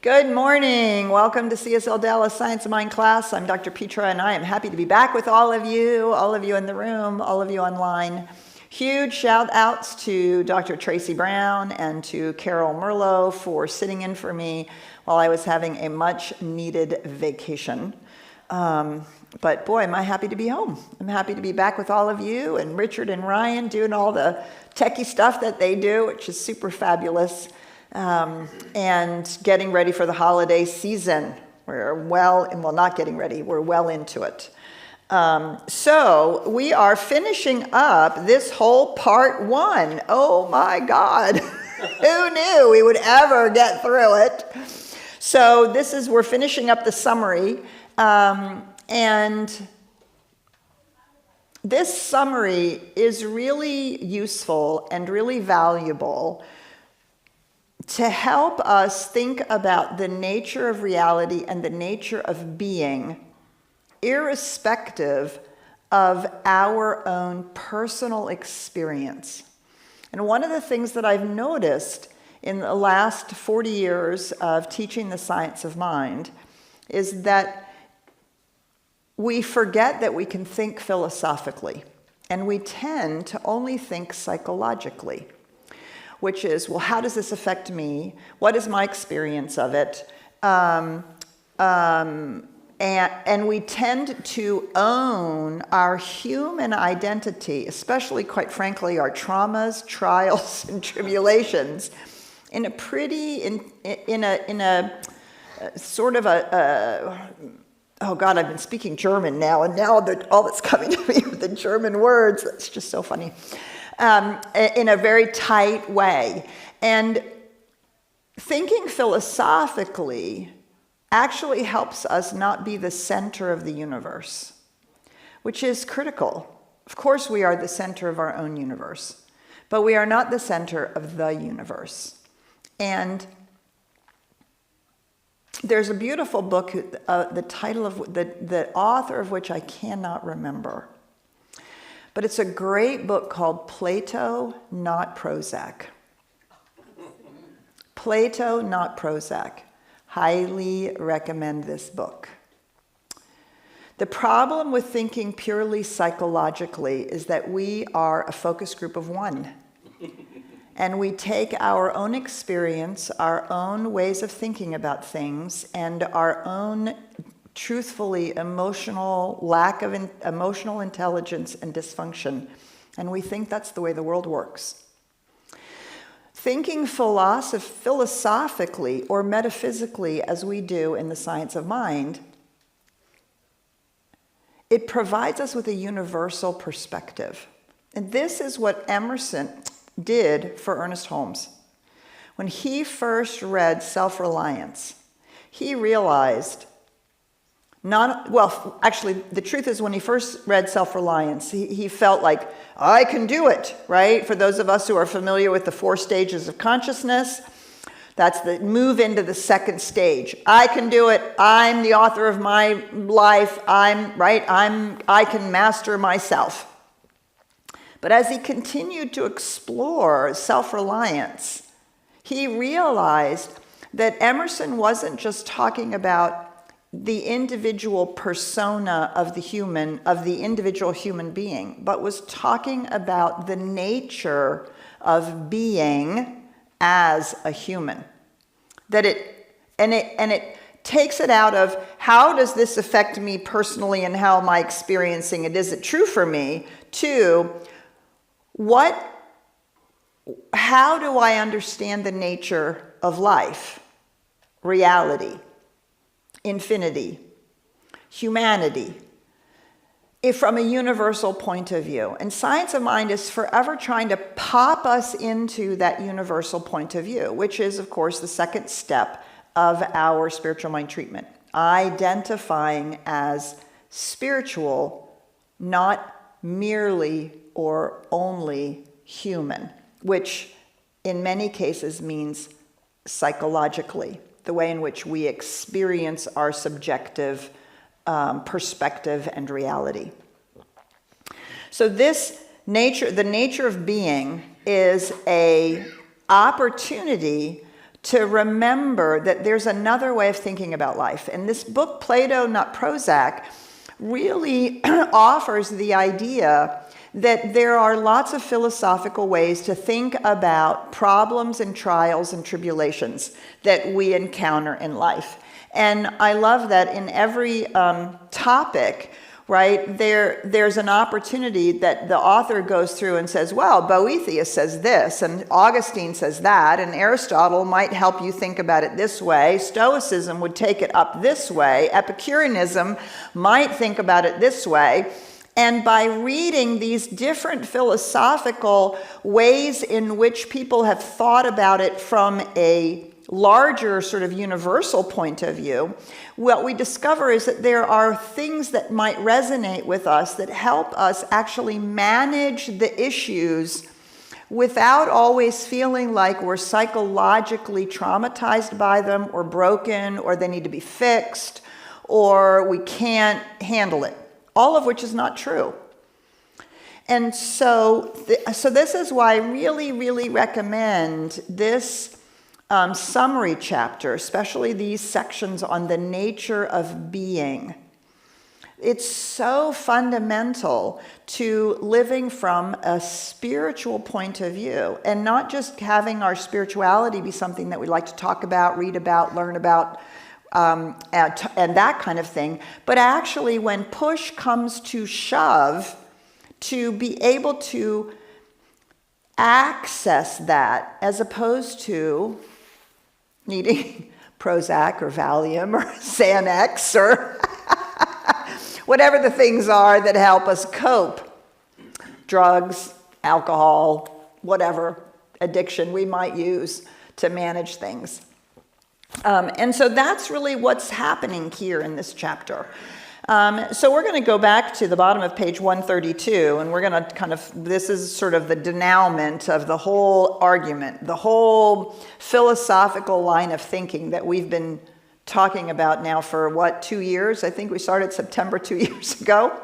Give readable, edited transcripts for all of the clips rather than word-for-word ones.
Good morning. Welcome to CSLDallas Science of Mind class. I'm Dr. Petra, and I am happy to be back with all of you in the room, all of you online. Huge shout outs to Dr. Tracy Brown and to Carol Merlot for sitting in for me while I was having a much needed vacation. But boy, am I happy to be home. I'm happy to be back with all of you and Richard and Ryan doing all the techie stuff that they do, which is super fabulous. And getting ready for the holiday season. We're not getting ready, we're well into it. So we are finishing up this whole part one. Oh my God, who knew we would ever get through it? So we're finishing up the summary, and this summary is really useful and really valuable to help us think about the nature of reality and the nature of being, irrespective of our own personal experience. And one of the things that I've noticed in the last 40 years of teaching the science of mind is that we forget that we can think philosophically, and we tend to only think psychologically. Which is, well, how does this affect me? What is my experience of it? And we tend to own our human identity, especially, quite frankly, our traumas, trials, and tribulations, in a sort of oh God, I've been speaking German now, and now all that's coming to me with the German words, that's just so funny. In a very tight way. And thinking philosophically actually helps us not be the center of the universe, which is critical. Of course, we are the center of our own universe, but we are not the center of the universe. And there's a beautiful book, the title of the author of which I cannot remember. But it's a great book called Plato, Not Prozac. Plato, Not Prozac. Highly recommend this book. The problem with thinking purely psychologically is that we are a focus group of one. And we take our own experience, our own ways of thinking about things, and our own truthfully lack of emotional intelligence and dysfunction, and we think that's the way the world works. Thinking philosophically or metaphysically, as we do in the science of mind, it provides us with a universal perspective. And this is what Emerson did for Ernest Holmes. When he first read Self-Reliance, he realized the truth is when he first read Self-Reliance, he felt like, I can do it, right? For those of us who are familiar with the 4 stages of consciousness, that's the move into the second stage. I can do it. I'm the author of my life. I can master myself. But as he continued to explore self-reliance, he realized that Emerson wasn't just talking about the individual persona of the individual human being, but was talking about the nature of being as a human. It takes it out of how does this affect me personally and how am I experiencing it? Is it true for me? To how do I understand the nature of life, reality, infinity, humanity, from a universal point of view? And science of mind is forever trying to pop us into that universal point of view, which is, of course, the second step of our spiritual mind treatment. Identifying as spiritual, not merely or only human, which in many cases means psychologically, the way in which we experience our subjective perspective and reality. So the nature of being is an opportunity to remember that there's another way of thinking about life. And this book, Plato, Not Prozac, really offers the idea that there are lots of philosophical ways to think about problems and trials and tribulations that we encounter in life. And I love that in every topic, right, there's an opportunity that the author goes through and says, well, Boethius says this, and Augustine says that, and Aristotle might help you think about it this way. Stoicism would take it up this way. Epicureanism might think about it this way. And by reading these different philosophical ways in which people have thought about it from a larger sort of universal point of view, what we discover is that there are things that might resonate with us that help us actually manage the issues without always feeling like we're psychologically traumatized by them or broken or they need to be fixed or we can't handle it, all of which is not true. And so this is why I really, really recommend this summary chapter, especially these sections on the nature of being. It's so fundamental to living from a spiritual point of view and not just having our spirituality be something that we like to talk about, read about, learn about, and that kind of thing, but actually when push comes to shove, to be able to access that as opposed to needing Prozac or Valium or Xanax or whatever the things are that help us cope. Drugs, alcohol, whatever addiction we might use to manage things. And so that's really what's happening here in this chapter. So we're going to go back to the bottom of page 132, and we're going to this is sort of the denouement of the whole argument, the whole philosophical line of thinking that we've been talking about now for, 2 years? I think we started September 2 years ago.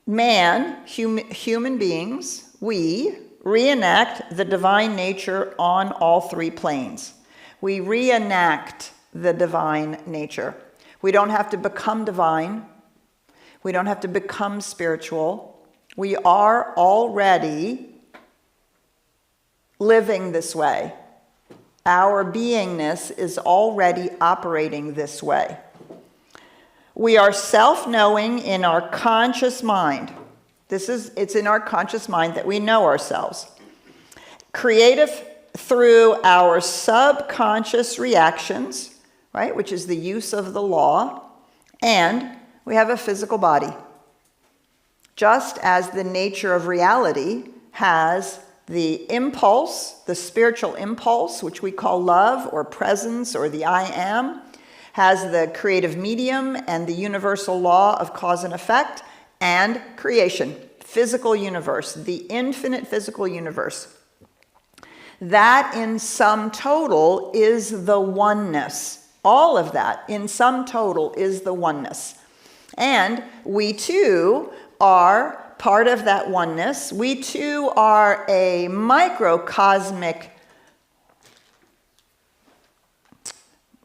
Human beings, we reenact the divine nature on all three planes. We reenact the divine nature. We don't have to become divine. We don't have to become spiritual. We are already living this way. Our beingness is already operating this way. We are self-knowing in our conscious mind. It's in our conscious mind that we know ourselves. Creative through our subconscious reactions, right, which is the use of the law, and we have a physical body. Just as the nature of reality has the impulse, the spiritual impulse, which we call love or presence or the I am, has the creative medium and the universal law of cause and effect, and creation, physical universe, the infinite physical universe. That in sum total is the oneness. All of that in sum total is the oneness. And we too are part of that oneness. We too are a microcosmic,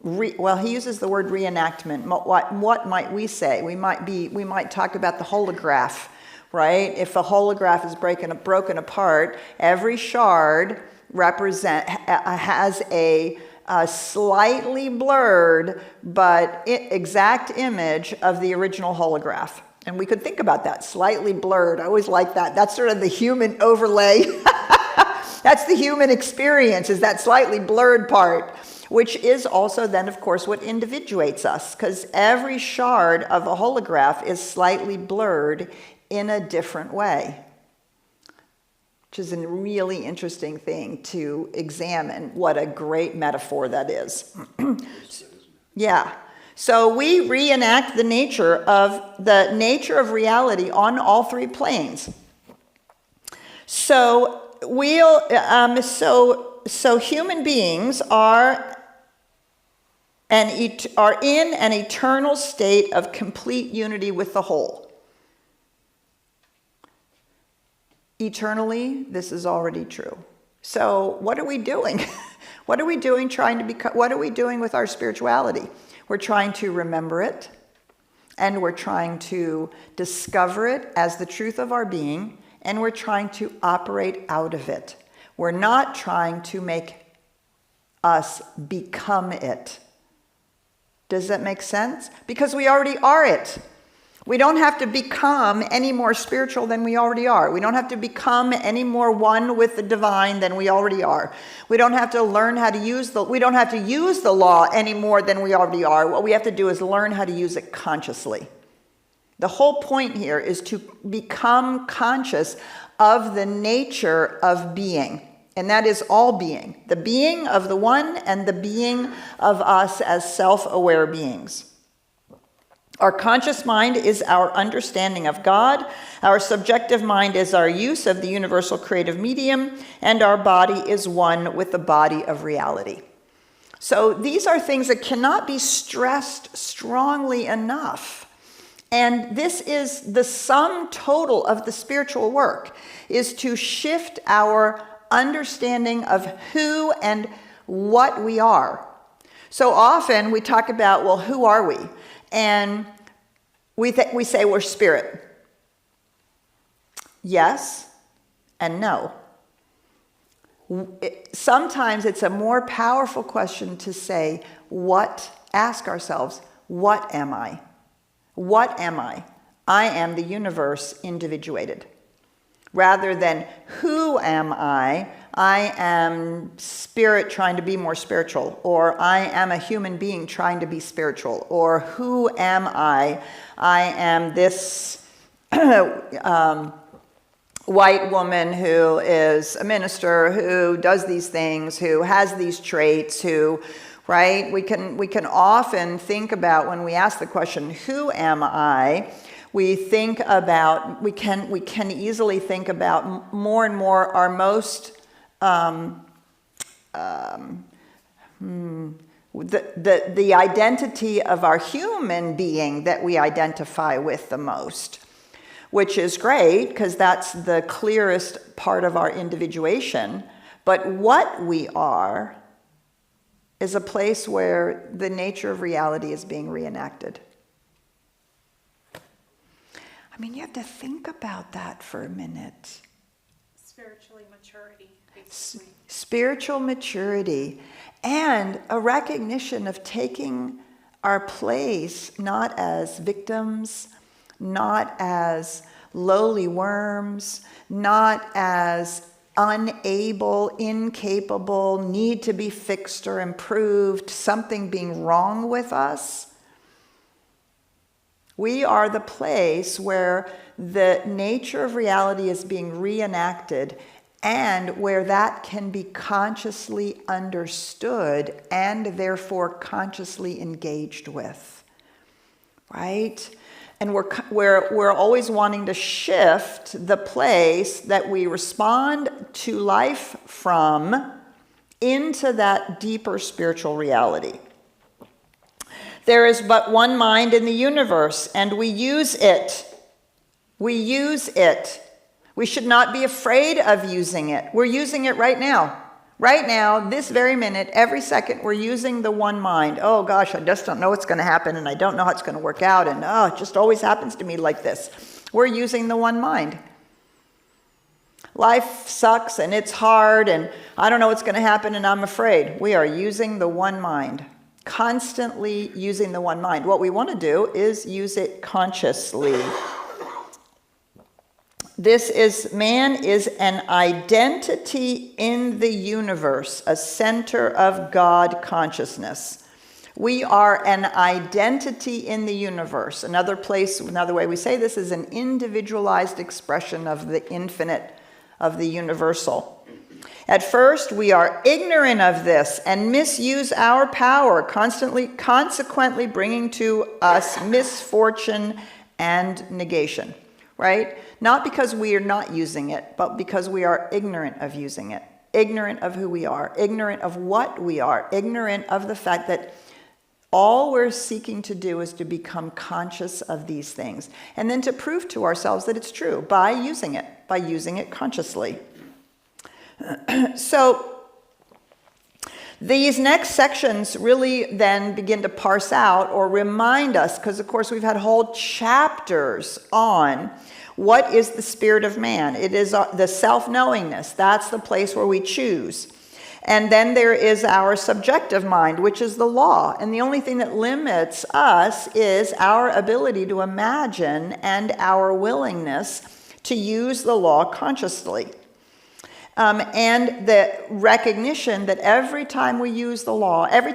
he uses the word reenactment. What might we say? We might talk about the holograph, right? If a holograph is broken apart, every shard has a slightly blurred but exact image of the original holograph. And we could think about that, slightly blurred. I always like that. That's sort of the human overlay. That's the human experience, is that slightly blurred part, which is also then, of course, what individuates us, because every shard of a holograph is slightly blurred in a different way, which is a really interesting thing to examine. What a great metaphor that is. Yeah. So we reenact the nature of reality on all three planes. So so human beings are in an eternal state of complete unity with the whole. Eternally, this is already true. So what are we doing? What are we doing what are we doing with our spirituality? We're trying to remember it, and we're trying to discover it as the truth of our being, and we're trying to operate out of it. We're not trying to make us become it. Does that make sense? Because we already are it. We don't have to become any more spiritual than we already are. We don't have to become any more one with the divine than we already are. We don't have to learn how to we don't have to use the law any more than we already are. What we have to do is learn how to use it consciously. The whole point here is to become conscious of the nature of being. And that is all being. The being of the one and the being of us as self-aware beings. Our conscious mind is our understanding of God. Our subjective mind is our use of the universal creative medium. And our body is one with the body of reality. So these are things that cannot be stressed strongly enough. And this is the sum total of the spiritual work, is to shift our understanding of who and what we are. So often we talk about, well, who are we? And we say we're spirit. Yes and no. Sometimes it's a more powerful question to say, ask ourselves, what am I? What am I? I am the universe individuated. Rather than who am I am spirit trying to be more spiritual, or I am a human being trying to be spiritual, or who am I am this white woman who is a minister, who does these things, who has these traits, who, right? We can often think about, when we ask the question, who am I? We can easily think about more and more our most the identity of our human being that we identify with the most, which is great because that's the clearest part of our individuation. But what we are is a place where the nature of reality is being reenacted. I mean, you have to think about that for a minute. Spiritually maturity, basically. Spiritual maturity and a recognition of taking our place not as victims, not as lowly worms, not as unable, incapable, need to be fixed or improved, something being wrong with us. We are the place where the nature of reality is being reenacted and where that can be consciously understood and therefore consciously engaged with, right? And we're always wanting to shift the place that we respond to life from into that deeper spiritual reality. There is but one mind in the universe, and we use it. We use it. We should not be afraid of using it. We're using it right now. Right now, this very minute, every second, we're using the one mind. Oh gosh, I just don't know what's going to happen, and I don't know how it's going to work out, and it just always happens to me like this. We're using the one mind. Life sucks, and it's hard, and I don't know what's going to happen, and I'm afraid. We are using the one mind. Constantly using the one mind. What we want to do is use it consciously. Man is an identity in the universe, a center of God consciousness. We are an identity in the universe. Another way we say this is an individualized expression of the infinite, of the universal. At first, we are ignorant of this and misuse our power, consequently bringing to us misfortune and negation, right? Not because we are not using it, but because we are ignorant of using it, ignorant of who we are, ignorant of what we are, ignorant of the fact that all we're seeking to do is to become conscious of these things, and then to prove to ourselves that it's true by using it consciously. So these next sections really then begin to parse out or remind us, because of course we've had whole chapters on what is the spirit of man. It is the self-knowingness. That's the place where we choose. And then there is our subjective mind, which is the law. And the only thing that limits us is our ability to imagine and our willingness to use the law consciously. And the recognition that every time we use the law, every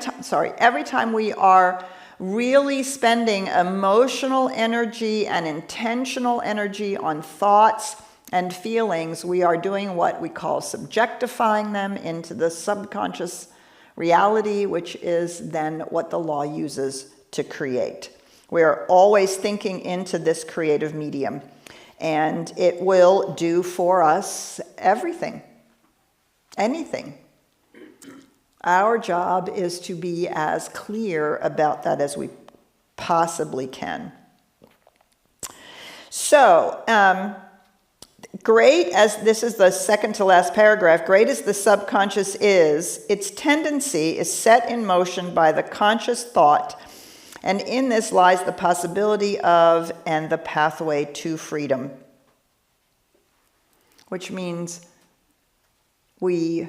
time we are really spending emotional energy and intentional energy on thoughts and feelings, we are doing what we call subjectifying them into the subconscious reality, which is then what the law uses to create. We are always thinking into this creative medium, and it will do for us everything, anything. Our job is to be as clear about that as we possibly can. So, great as this is the second to last paragraph, great as the subconscious is, its tendency is set in motion by the conscious thought, and in this lies the possibility of and the pathway to freedom. Which means we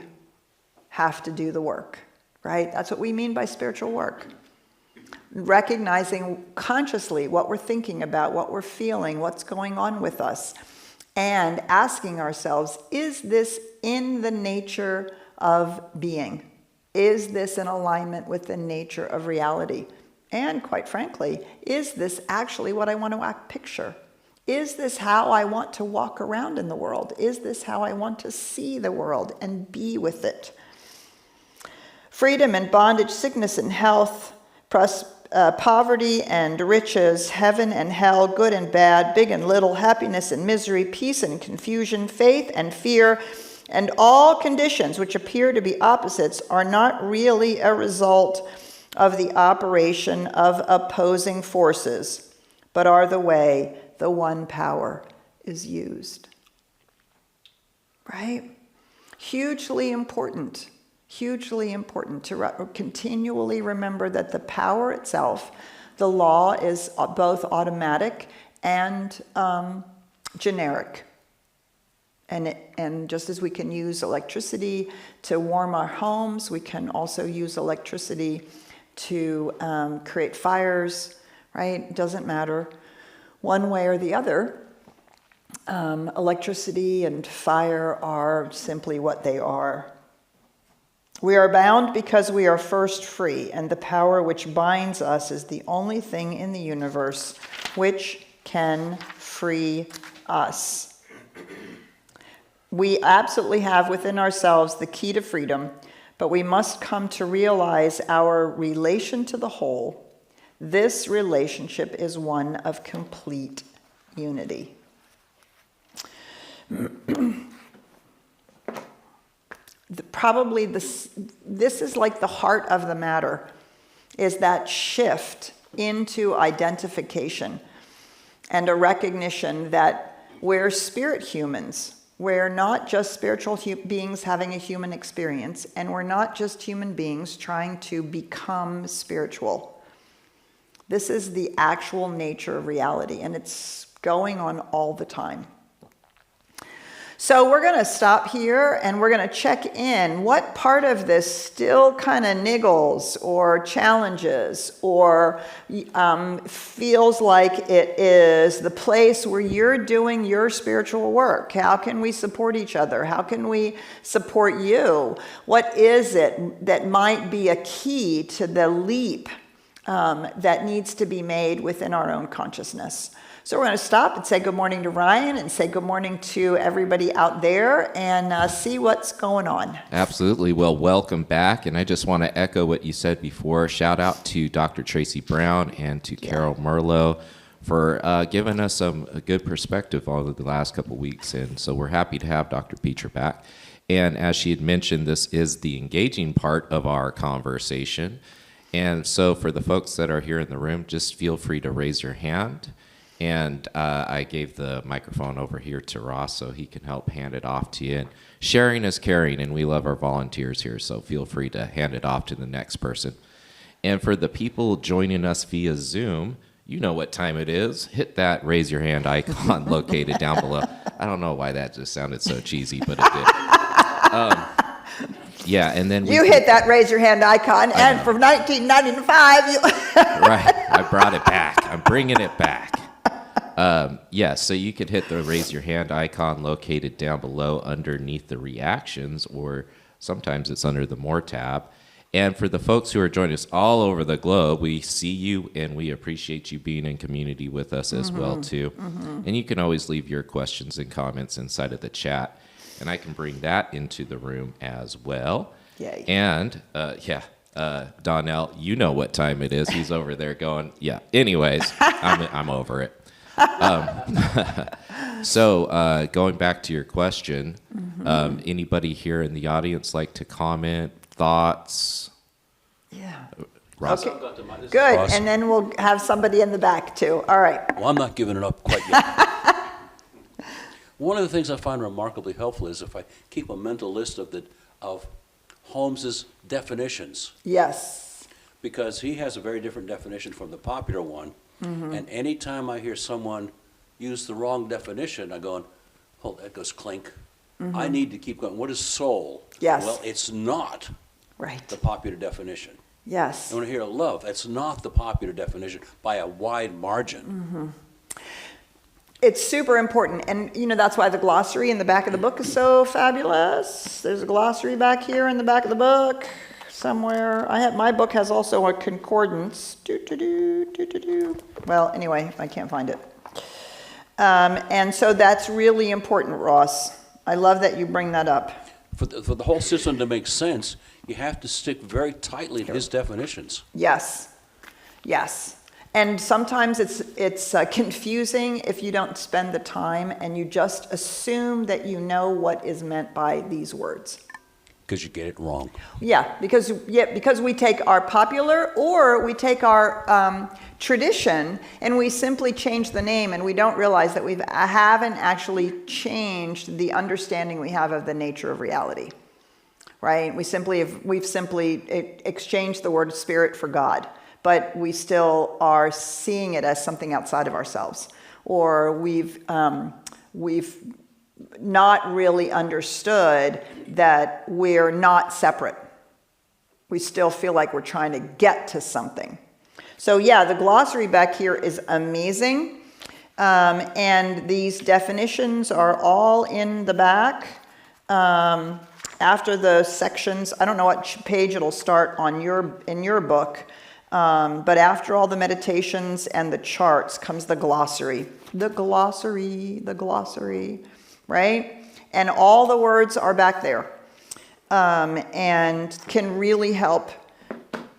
have to do the work, right? That's what we mean by spiritual work. Recognizing consciously what we're thinking about, what we're feeling, what's going on with us, and asking ourselves, is this in the nature of being? Is this in alignment with the nature of reality? And quite frankly, is this actually what I want to picture? Is this how I want to walk around in the world? Is this how I want to see the world and be with it? Freedom and bondage, sickness and health, poverty and riches, heaven and hell, good and bad, big and little, happiness and misery, peace and confusion, faith and fear, and all conditions which appear to be opposites are not really a result of the operation of opposing forces, but are the way the one power is used. Right? Hugely important to continually remember that the power itself, the law, is both automatic and generic. And just as we can use electricity to warm our homes, we can also use electricity to create fires, right? It doesn't matter one way or the other. Electricity and fire are simply what they are. We are bound because we are first free, and the power which binds us is the only thing in the universe which can free us. We absolutely have within ourselves the key to freedom, but we must come to realize our relation to the whole. This relationship is one of complete unity. This is like the heart of the matter, is that shift into identification and a recognition that we're spirit humans. We're not just spiritual beings having a human experience, and we're not just human beings trying to become spiritual. This is the actual nature of reality, and it's going on all the time. So we're going to stop here and we're going to check in. What part of this still kind of niggles or challenges or feels like it is the place where you're doing your spiritual work? How can we support each other? How can we support you? What is it that might be a key to the leap that needs to be made within our own consciousness? So we're going to stop and say good morning to Ryan and say good morning to everybody out there and see what's going on. Absolutely. Well, welcome back. And I just want to echo what you said before. Shout out to Dr. Tracy Brown and to Carol Merlot for giving us a good perspective on the last couple of weeks. And so we're happy to have Dr. Petra back. And as she had mentioned, this is the engaging part of our conversation. And so for the folks that are here in the room, just feel free to raise your hand. And I gave the microphone over here to Ross so he can help hand it off to you. And sharing is caring, and we love our volunteers here, so feel free to hand it off to the next person. And for the people joining us via Zoom, you know what time it is. Hit that raise your hand icon located down below. I don't know why that just sounded so cheesy, but it did. Yeah, and then You hit that raise your hand icon, and for 1995, you... Right, I brought it back. I'm bringing it back. Yeah, so you could hit the raise your hand icon located down below underneath the reactions, or sometimes it's under the more tab. And for the folks who are joining us all over the globe, we see you and we appreciate you being in community with us as well too. And you can always leave your questions and comments inside of the chat, and I can bring that into the room as well. Yay. And Donnell, you know what time it is. He's over there going, yeah. Anyways, I'm over it. So going back to your question, anybody here in the audience like to comment, thoughts? Yeah. Ross? Okay. This is Good, Ross. and then we'll have somebody in the back too. All right. Well, I'm not giving it up quite yet. One of the things I find remarkably helpful is if I keep a mental list of Holmes's definitions, Yes. because he has a very different definition from the popular one. And any time I hear someone use the wrong definition, I go, oh, that goes clink. I need to keep going. What is soul? Yes. Well, it's not Right. the popular definition. Yes. And when I hear love, that's not the popular definition by a wide margin. It's super important, and that's why the glossary in the back of the book is so fabulous. There's a glossary back here in the back of the book somewhere. My book has also a concordance. Well, anyway, I can't find it. And so that's really important, Ross. I love that you bring that up. For the whole system to make sense, you have to stick very tightly to his definitions. Yes. Yes. And sometimes it's confusing if you don't spend the time and you just assume that you know what is meant by these words. Because you get it wrong. Yeah, because we take our popular or we take our tradition and we simply change the name, and we don't realize that we haven't actually changed the understanding we have of the nature of reality. Right? We've simply exchanged the word spirit for God, but we still are seeing it as something outside of ourselves, or we've not really understood that we're not separate. We still feel like we're trying to get to something. So yeah, the glossary back here is amazing. And these definitions are all in the back. After the sections, I don't know what page it'll start on in your book, but after all the meditations and the charts comes the glossary. The glossary, right? And all the words are back there, and can really help.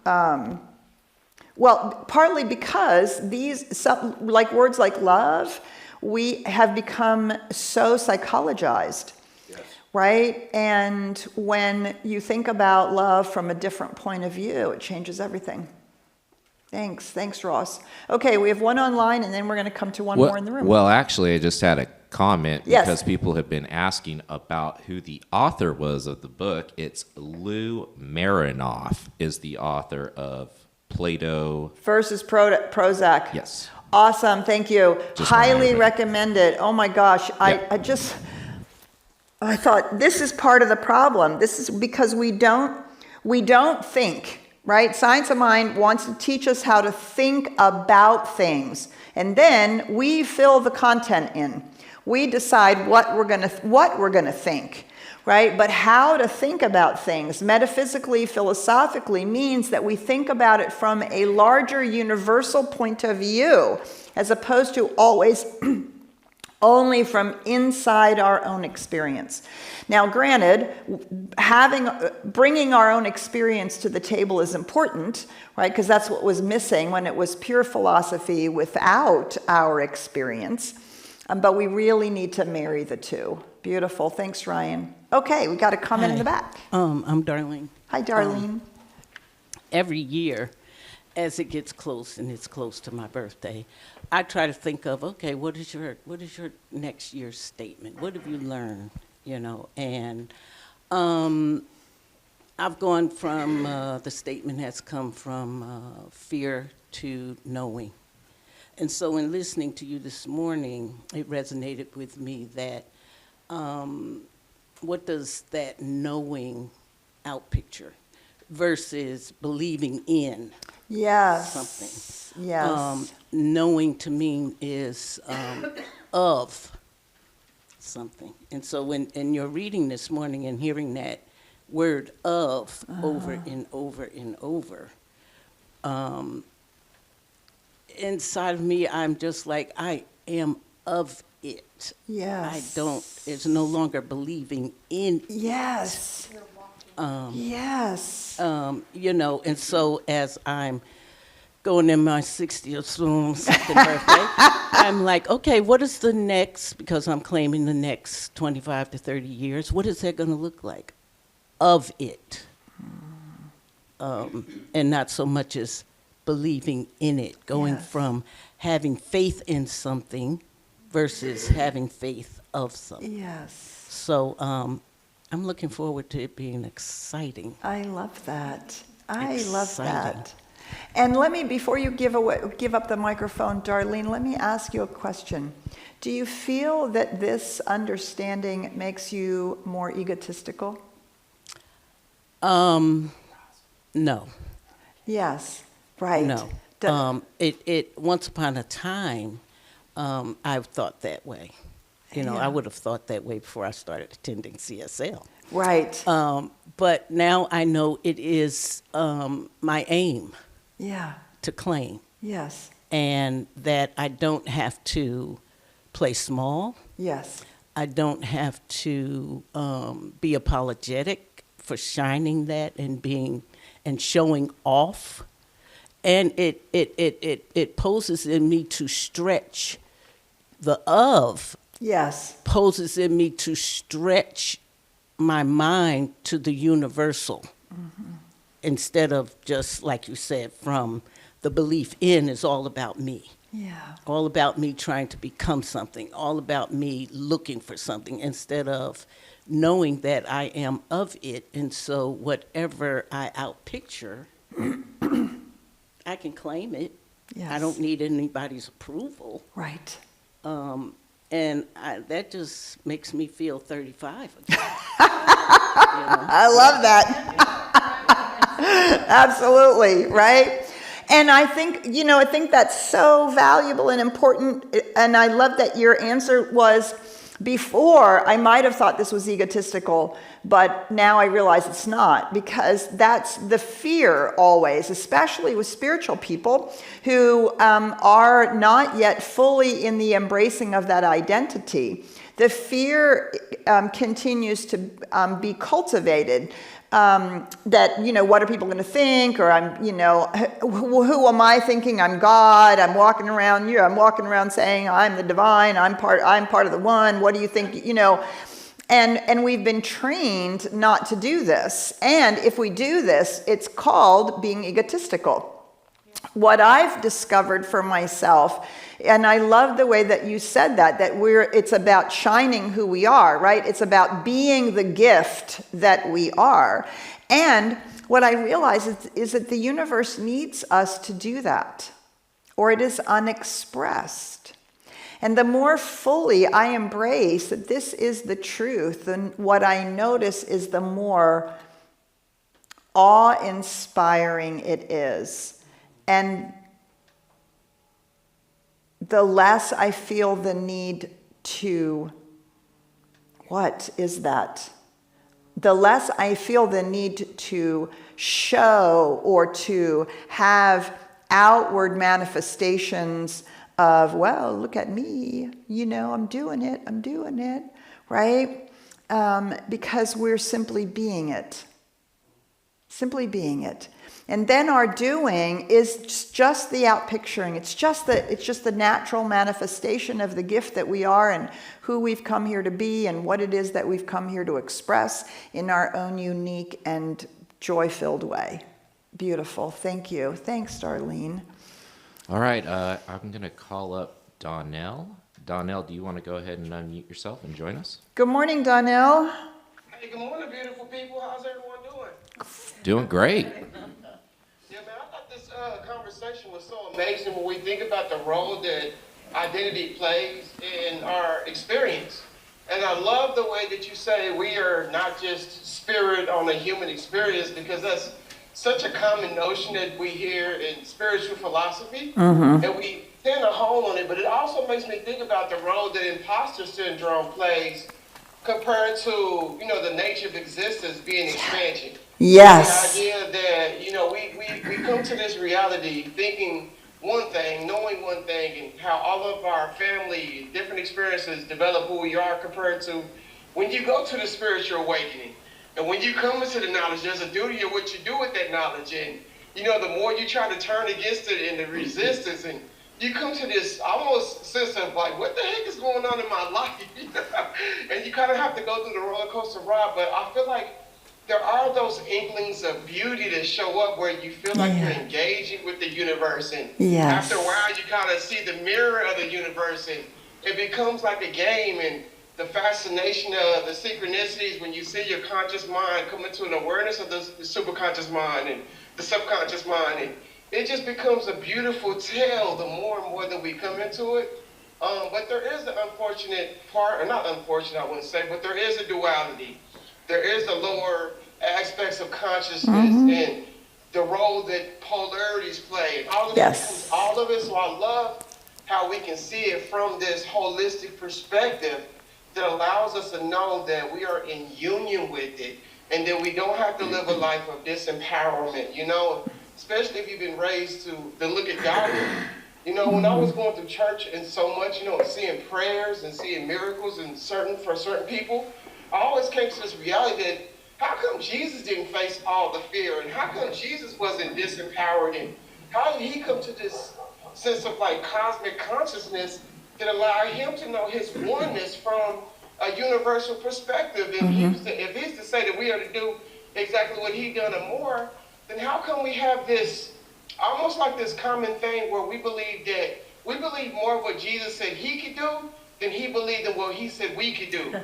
Well, partly because like words like love, we have become so psychologized. Yes. Right? And when you think about love from a different point of view, it changes everything. Thanks, Ross. Okay, we have one online, and then we're going to come to one more in the room. Well, actually, I just had a comment Yes. because people have been asking about who the author was of the book. It's Lou Marinoff is the author of Plato. Versus Prozac. Yes. Awesome, thank you. Just Highly wanted to- recommend it. Oh my gosh, I thought this is part of the problem. This is because we don't think, right? Science of Mind wants to teach us how to think about things, and then we fill the content in. We decide what we're gonna think, right? But how to think about things metaphysically, philosophically, means that we think about it from a larger universal point of view, as opposed to always only from inside our own experience. Now, granted, bringing our own experience to the table is important, right? Because that's what was missing when it was pure philosophy without our experience. But we really need to marry the two. Beautiful. Thanks, Ryan. Okay, we got a comment in the back. I'm Darlene. Hi, Darlene. Every year as it gets close, and it's close to my birthday, I try to think of, okay, what is your next year's statement? What have you learned? You know, and I've gone from the statement has come from fear to knowing. And so in listening to you this morning, it resonated with me that what does that knowing outpicture versus believing in Yes. something? Yes. Knowing to me is of something. And so when you're reading this morning and hearing that word of over and over and over, inside of me, I'm just like, I am of it. Yes. It's no longer believing in Yes. You're walking. Yes. you know, and so as I'm going in my 60th something birthday, I'm like, okay, what is the next, because I'm claiming the next 25 to 30 years, what is that going to look like of it? And not so much as believing in it, going Yes. from having faith in something versus having faith of something. Yes. So I'm looking forward to it being exciting. I love that. I love Exciting. that. And let me, before you give up the microphone, Darlene, let me ask you a question. Do you feel that this understanding makes you more egotistical? No. Yes. Right. No. It once upon a time, I've thought that way. You know, Yeah. I would have thought that way before I started attending CSL. Right. But now I know it is my aim Yeah. to claim, Yes. and that I don't have to play small. Yes. I don't have to be apologetic for shining that and being and showing off. And it poses in me to stretch the of, Yes. poses in me to stretch my mind to the universal. Instead of just, like you said, from the belief in is all about me. Yeah. All about me trying to become something, all about me looking for something, instead of knowing that I am of it. And so whatever I outpicture, I can claim it. Yes. I don't need anybody's approval. Right. And that just makes me feel 35 again. I love that. Absolutely, right? And I think, I think that's so valuable and important. And I love that your answer was, before I might have thought this was egotistical, but now I realize it's not, because that's the fear always, especially with spiritual people who are not yet fully in the embracing of that identity. The fear continues to be cultivated. That, what are people going to think? Or who am I thinking? I'm God. I'm walking around saying I'm the divine. I'm part of the one. What do you think? And we've been trained not to do this. And if we do this, it's called being egotistical. What I've discovered for myself, and I love the way that you said that it's about shining who we are, right? It's about being the gift that we are. And what I realize is that the universe needs us to do that, or it is unexpressed. And the more fully I embrace that this is the truth, then what I notice is the more awe-inspiring it is. And the less I feel the need to, what is that? The less I feel the need to show or to have outward manifestations of, well, look at me, I'm doing it, right? Because we're simply being it. Simply being it. And then our doing is just the outpicturing. It's just the natural manifestation of the gift that we are and who we've come here to be and what it is that we've come here to express in our own unique and joy-filled way. Beautiful. Thank you. Thanks, Darlene. All right, I'm going to call up Donnell. Donnell, do you want to go ahead and unmute yourself and join us? Good morning, Donnell. Hey, good morning, beautiful people. How's everyone doing? Doing great. Yeah, man, I thought this conversation was so amazing when we think about the role that identity plays in our experience. And I love the way that you say we are not just spirit on a human experience, because that's such a common notion that we hear in spiritual philosophy. And we tend to hold on it, but it also makes me think about the role that imposter syndrome plays compared to, the nature of existence being expansion. Yes. The idea that, we come to this reality thinking one thing, knowing one thing, and how all of our family, different experiences develop who we are compared to when you go to the spiritual awakening. And when you come into the knowledge, there's a duty of what you do with that knowledge. And, the more you try to turn against it and the resistance, and you come to this almost sense of like, what the heck is going on in my life? And you kind of have to go through the roller coaster ride. But I feel like there are those inklings of beauty that show up where you feel like you're engaging with the universe. And after a while, you kind of see the mirror of the universe, and it becomes like a game. And the fascination of the synchronicities when you see your conscious mind come into an awareness of the superconscious mind and the subconscious mind. And it just becomes a beautiful tale the more and more that we come into it. But there is the unfortunate part, or not unfortunate, I wouldn't say, but there is a duality. There is the lower aspects of consciousness and the role that polarities play. And all of Yes. all of it. So I love how we can see it from this holistic perspective that allows us to know that we are in union with it, and that we don't have to live a life of disempowerment, especially if you've been raised to look at God. When I was going through church and so much, seeing prayers and seeing miracles and for certain people, I always came to this reality that how come Jesus didn't face all the fear, and how come Jesus wasn't disempowered, and how did he come to this sense of like cosmic consciousness that allowed him to know his oneness from a universal perspective? And if he's to say that we are to do exactly what he done and more, then how come we have this, almost like this common thing where we believe more of what Jesus said he could do than he believed in what he said we could do.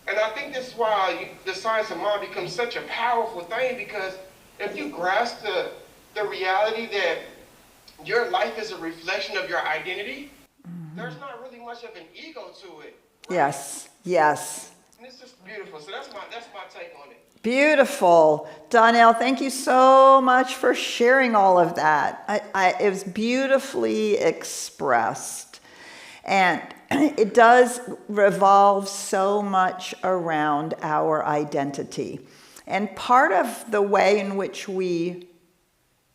And I think this is why the science of mind becomes such a powerful thing, because if you grasp the reality that your life is a reflection of your identity, there's not really much of an ego to it. Right? Yes. And it's just beautiful. So that's my take on it. Beautiful. Donnell, thank you so much for sharing all of that. It was beautifully expressed. And it does revolve so much around our identity. And part of the way in which we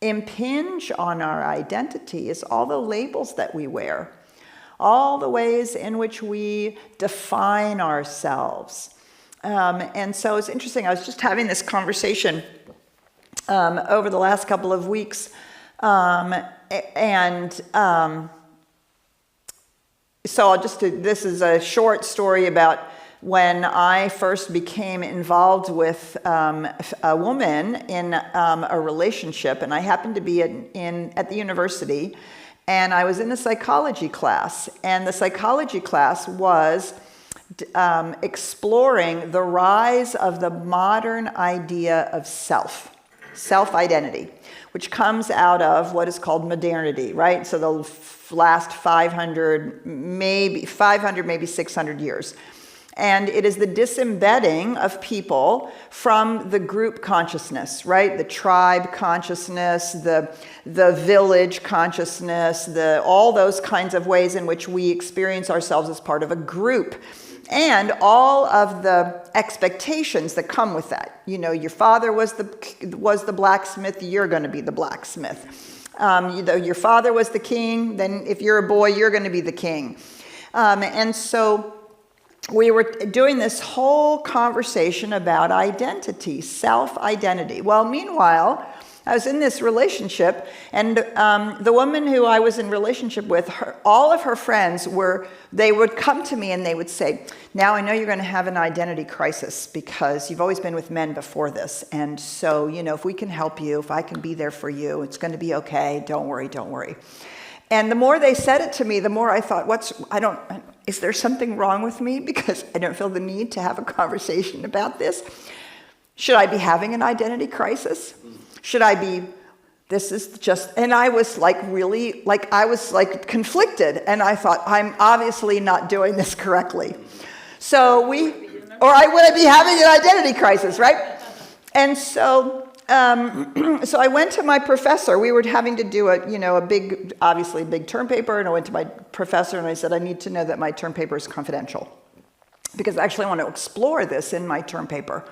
impinge on our identity is all the labels that we wear, all the ways in which we define ourselves. And so it's interesting. I was just having this conversation over the last couple of weeks, so this is a short story about when I first became involved with a woman in a relationship, and I happened to be at the university, and I was in a psychology class, and the psychology class was exploring the rise of the modern idea of self-identity, which comes out of what is called modernity, right? So the last 500, maybe 600 years. And it is the disembedding of people from the group consciousness, right? The tribe consciousness, the village consciousness, all those kinds of ways in which we experience ourselves as part of a group. And all of the expectations that come with that. Your father was the blacksmith, you're going to be the blacksmith. Your father was the king, then if you're a boy, you're going to be the king. And so we were doing this whole conversation about identity, self-identity. Well, meanwhile, I was in this relationship, and the woman who I was in relationship with, all of her friends they would come to me and they would say, now I know you're going to have an identity crisis because you've always been with men before this. And so, if we can help you, if I can be there for you, it's going to be okay. Don't worry, don't worry. And the more they said it to me, the more I thought, is there something wrong with me? Because I don't feel the need to have a conversation about this. Should I be having an identity crisis? Should I be, and I was conflicted, and I thought, I'm obviously not doing this correctly. So I would be having an identity crisis, right? And so, so I went to my professor. We were having to do a big term paper, and I went to my professor and I said, I need to know that my term paper is confidential because I actually want to explore this in my term paper.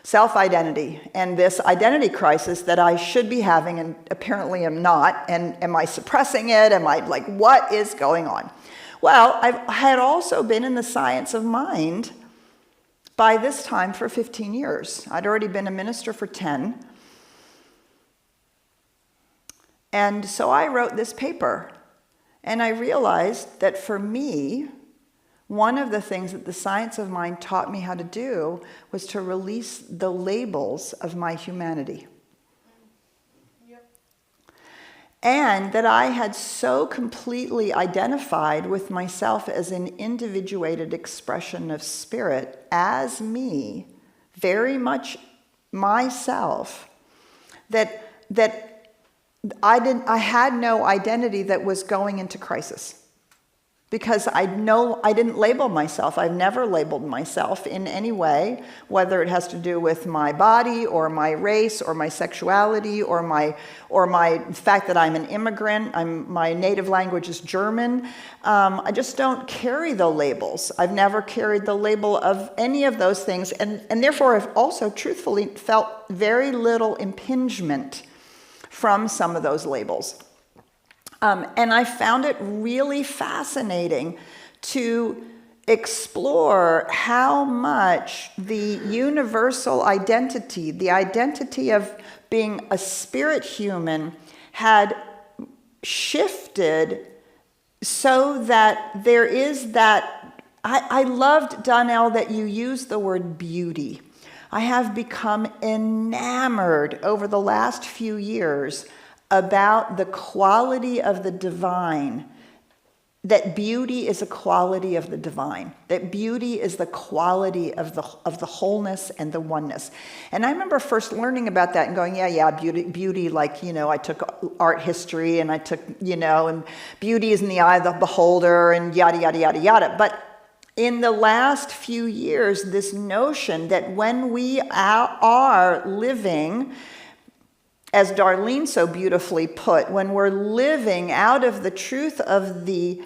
Self-identity and this identity crisis that I should be having and apparently am not. And am I suppressing it? What is going on? Well, I had also been in the science of mind by this time for 15 years. I'd already been a minister for 10. And so I wrote this paper. And I realized that for me, one of the things that the science of mind taught me how to do was to release the labels of my humanity. Yep. And that I had so completely identified with myself as an individuated expression of spirit, as me, very much myself, that I had no identity that was going into crisis. Because I didn't label myself. I've never labeled myself in any way, whether it has to do with my body or my race or my sexuality or my fact that I'm an immigrant. My native language is German. I just don't carry the labels. I've never carried the label of any of those things, and therefore I've also truthfully felt very little impingement from some of those labels. And I found it really fascinating to explore how much the universal identity, the identity of being a spirit human, had shifted so that there is that. I loved, Donnell, that you used the word beauty. I have become enamored over the last few years about the quality of the divine, that beauty is a quality of the divine, that beauty is the quality of the wholeness and the oneness. And I remember first learning about that and going, beauty, I took art history and I took, and beauty is in the eye of the beholder and yada, yada, yada, yada. But in the last few years, this notion that when we are living, as Darlene so beautifully put, when we're living out of the truth of the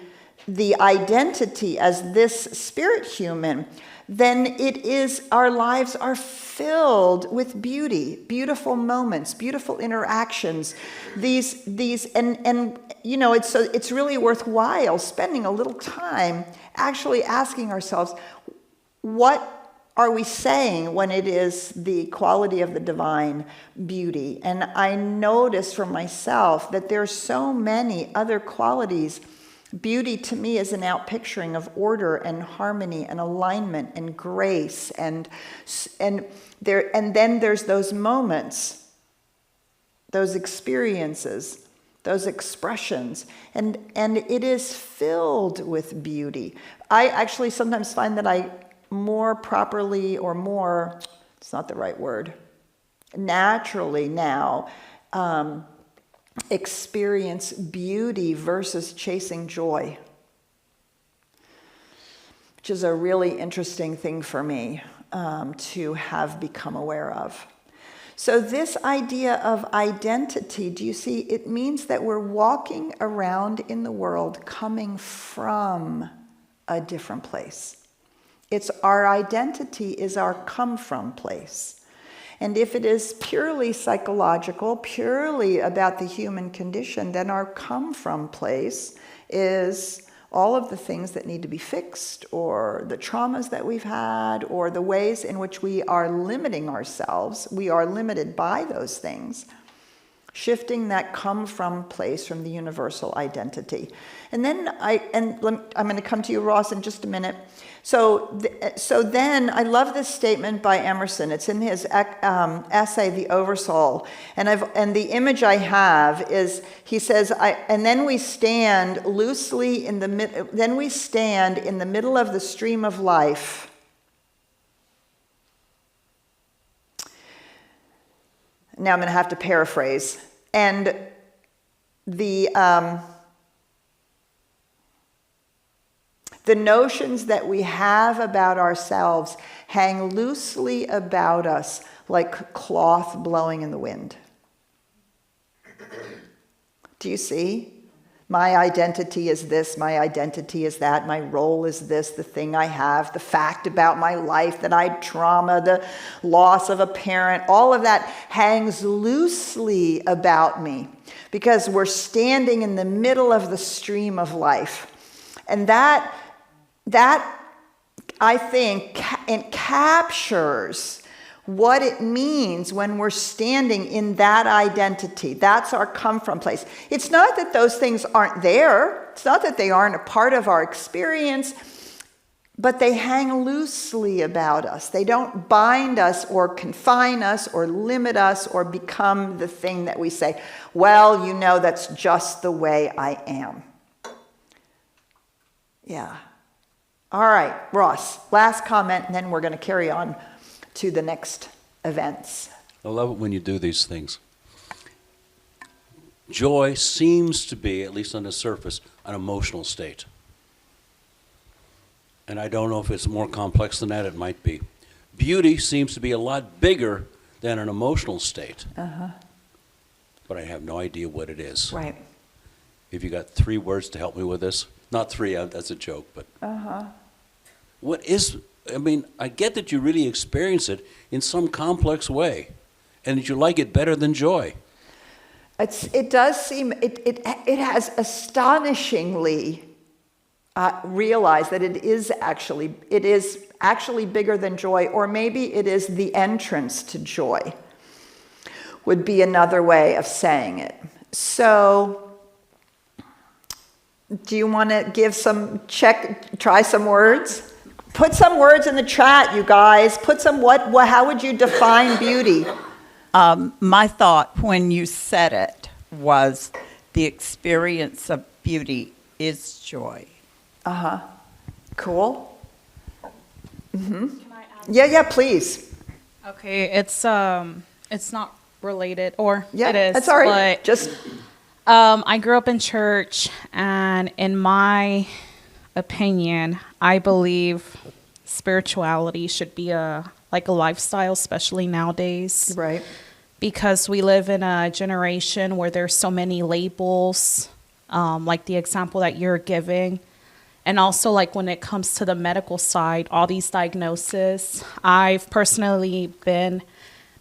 identity as this spirit human, then it is, our lives are filled with beauty, beautiful moments, beautiful interactions. It's really worthwhile spending a little time actually asking ourselves, what are we saying when it is the quality of the divine beauty? And I notice for myself that there are so many other qualities. Beauty to me is an outpicturing of order and harmony and alignment and grace, and then there's those moments, those experiences, those expressions, and it is filled with beauty. I actually sometimes find that I more properly, or more, it's not the right word, naturally now experience beauty versus chasing joy, which is a really interesting thing for me to have become aware of. So this idea of identity, do you see, it means that we're walking around in the world coming from a different place. It's our identity is our come from place. And if it is purely psychological, purely about the human condition, then our come from place is all of the things that need to be fixed, or the traumas that we've had, or the ways in which we are limiting ourselves. We are limited by those things. shifting that come from place from the universal identity. And then I'm going to come to you, Ross, in just a minute. So then I love this statement by Emerson. It's in his essay, The Oversoul. And the image I have is, he says, and then we stand loosely in the middle of the stream of life. Now I'm going to have to paraphrase. And the notions that we have about ourselves hang loosely about us like cloth blowing in the wind. Do you see? My identity is this, my identity is that, my role is this, the thing I have, the fact about my life, that I had trauma, the loss of a parent, all of that hangs loosely about me because we're standing in the middle of the stream of life. And that I think it captures what it means when we're standing in that identity. That's our come from place. It's not that those things aren't there. It's not that they aren't a part of our experience, but they hang loosely about us. They don't bind us or confine us or limit us or become the thing that we say, well, you know, that's just the way I am. Yeah. All right, Ross, last comment, and then we're going to carry on to the next events. I love it when you do these things. Joy seems to be, at least on the surface, an emotional state. And I don't know if it's more complex than that, it might be. Beauty seems to be a lot bigger than an emotional state. Uh-huh. But I have no idea what it is. Right. If you got 3 words to help me with this. Not 3, that's a joke, but what is, I mean, I get that you really experience it in some complex way and that you like it better than joy. It does seem, it has astonishingly realized that it is actually bigger than joy, or maybe it is the entrance to joy, would be another way of saying it. So, do you want to try some words? Put some words in the chat, you guys. Put some, how would you define beauty? My thought when you said it was the experience of beauty is joy. Uh-huh. Cool. Mm-hmm. Can I add? Yeah, please. Okay, it's not related, or Yeah, it is. that's all right. But I grew up in church, and in my opinion, I believe spirituality should be a lifestyle, especially nowadays. Right. Because we live in a generation where there's so many labels, like the example that you're giving. And also, like, when it comes to the medical side, all these diagnoses. I've personally been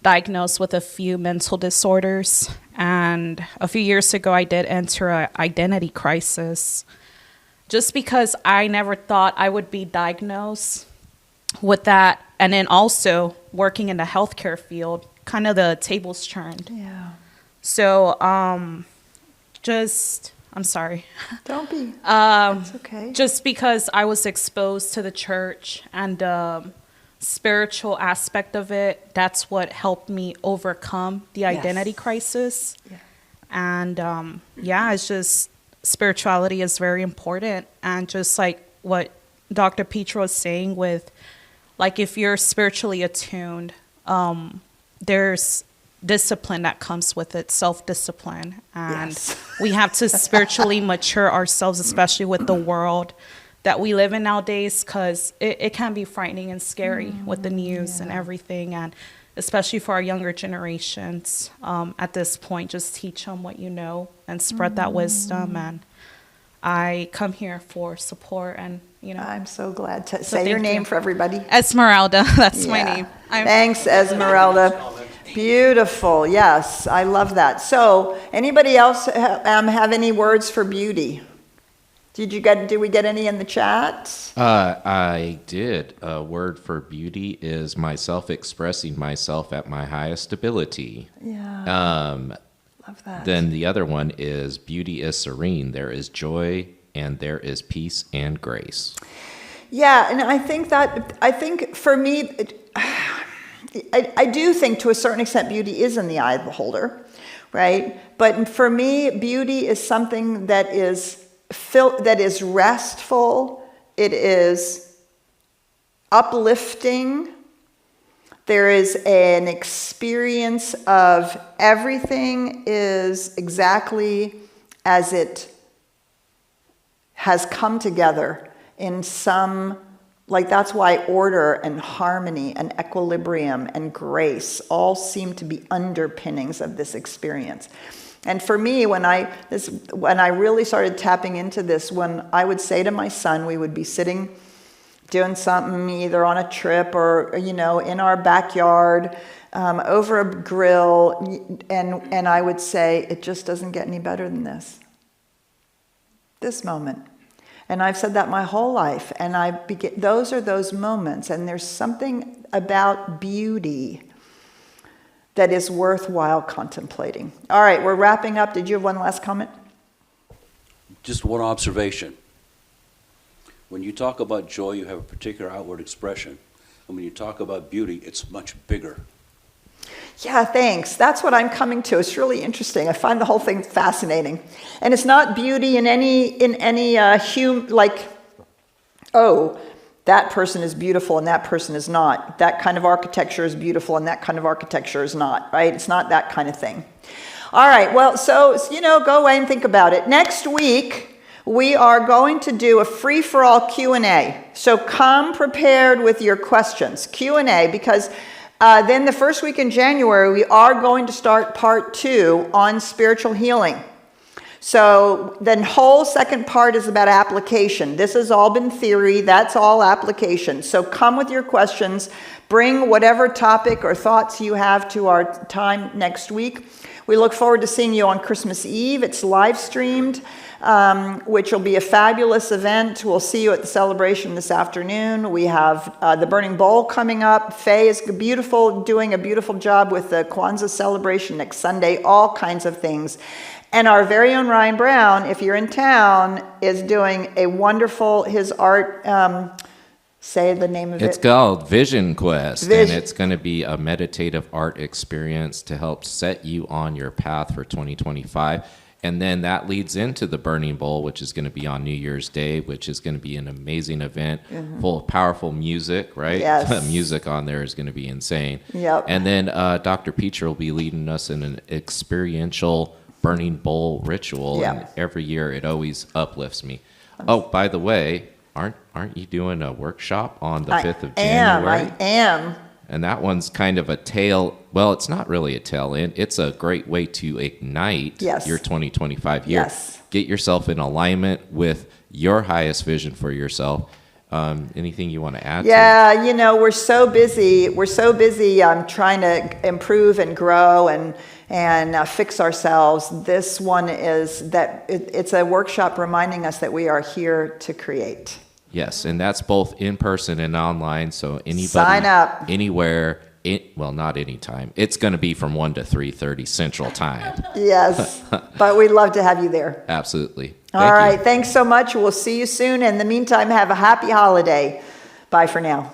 diagnosed with a few mental disorders. And a few years ago, I did enter an identity crisis. Just because I never thought I would be diagnosed with that. And then also working in the healthcare field, kind of the tables turned. Yeah. So, I'm sorry. Don't be. It's okay. Just because I was exposed to the church and the spiritual aspect of it, that's what helped me overcome the identity crisis. Yeah. And it's just spirituality is very important. And just like what Dr. Petra was saying with, like, if you're spiritually attuned, there's discipline that comes with it, self-discipline. And Yes. we have to spiritually mature ourselves, especially with the world that we live in nowadays, because it can be frightening and scary with the news and everything. And especially for our younger generations, at this point, just teach them what you know and spread that wisdom. And I come here for support and, I'm so glad to say your thank name you. for everybody. Esmeralda, that's my Yeah. name. Thanks, Esmeralda. Beautiful. Yes, I love that. So, anybody else have any words for beauty? Did we get any in the chat? I did. A word for beauty is myself expressing myself at my highest ability. Yeah. Love that. Then the other one is beauty is serene. There is joy and there is peace and grace. Yeah, and I think for me, I do think to a certain extent beauty is in the eye of the beholder, right? But for me, beauty is something that is restful, it is uplifting. There is an experience of everything is exactly as it has come together in some, like that's why order and harmony and equilibrium and grace all seem to be underpinnings of this experience. And for me, when I really started tapping into this, when I would say to my son, we would be sitting doing something either on a trip or, in our backyard, over a grill, and I would say, it just doesn't get any better than this. This moment. And I've said that my whole life, and those are those moments, and there's something about beauty that is worthwhile contemplating. All right, we're wrapping up. Did you have one last comment? Just one observation. When you talk about joy, you have a particular outward expression. And when you talk about beauty, it's much bigger. Yeah, thanks. That's what I'm coming to. It's really interesting. I find the whole thing fascinating. And it's not beauty in any like, oh, that person is beautiful and that person is not. That kind of architecture is beautiful and that kind of architecture is not, right? It's not that kind of thing. All right, well, so, go away and think about it. Next week, we are going to do a free-for-all Q&A. So come prepared with your questions, Q&A, because then the first week in January, we are going to start part 2 on spiritual healing. So the whole second part is about application. This has all been theory. That's all application. So come with your questions. Bring whatever topic or thoughts you have to our time next week. We look forward to seeing you on Christmas Eve. It's live streamed, which will be a fabulous event. We'll see you at the celebration this afternoon. We have the Burning Bowl coming up. Faye is doing a beautiful job with the Kwanzaa celebration next Sunday, all kinds of things. And our very own Ryan Brown, if you're in town, is doing a wonderful, his art, say the name of it. It's called Vision Quest, and it's going to be a meditative art experience to help set you on your path for 2025. And then that leads into the Burning Bowl, which is going to be on New Year's Day, which is going to be an amazing event full of powerful music, right? Yes. The music on there is going to be insane. Yep. And then Dr. Peacher will be leading us in an experiential Burning Bowl ritual. Yeah. And every year it always uplifts me. Oh, by the way, aren't you doing a workshop on the 5th of January? I am. And that one's kind of a tail. Well, it's not really a tail end. It's a great way to ignite your 2025 year. Yes. Get yourself in alignment with your highest vision for yourself. Anything you want to add? Yeah, we're so busy. We're so busy trying to improve and grow and fix ourselves. This one is that it's a workshop reminding us that we are here to create. Yes, and that's both in person and online. So anybody, sign up anywhere. Well, not anytime. It's going to be from 1 to 3:30 Central Time. Yes, but we'd love to have you there. Absolutely. All right, thanks so much. We'll see you soon. In the meantime, have a happy holiday. Bye for now.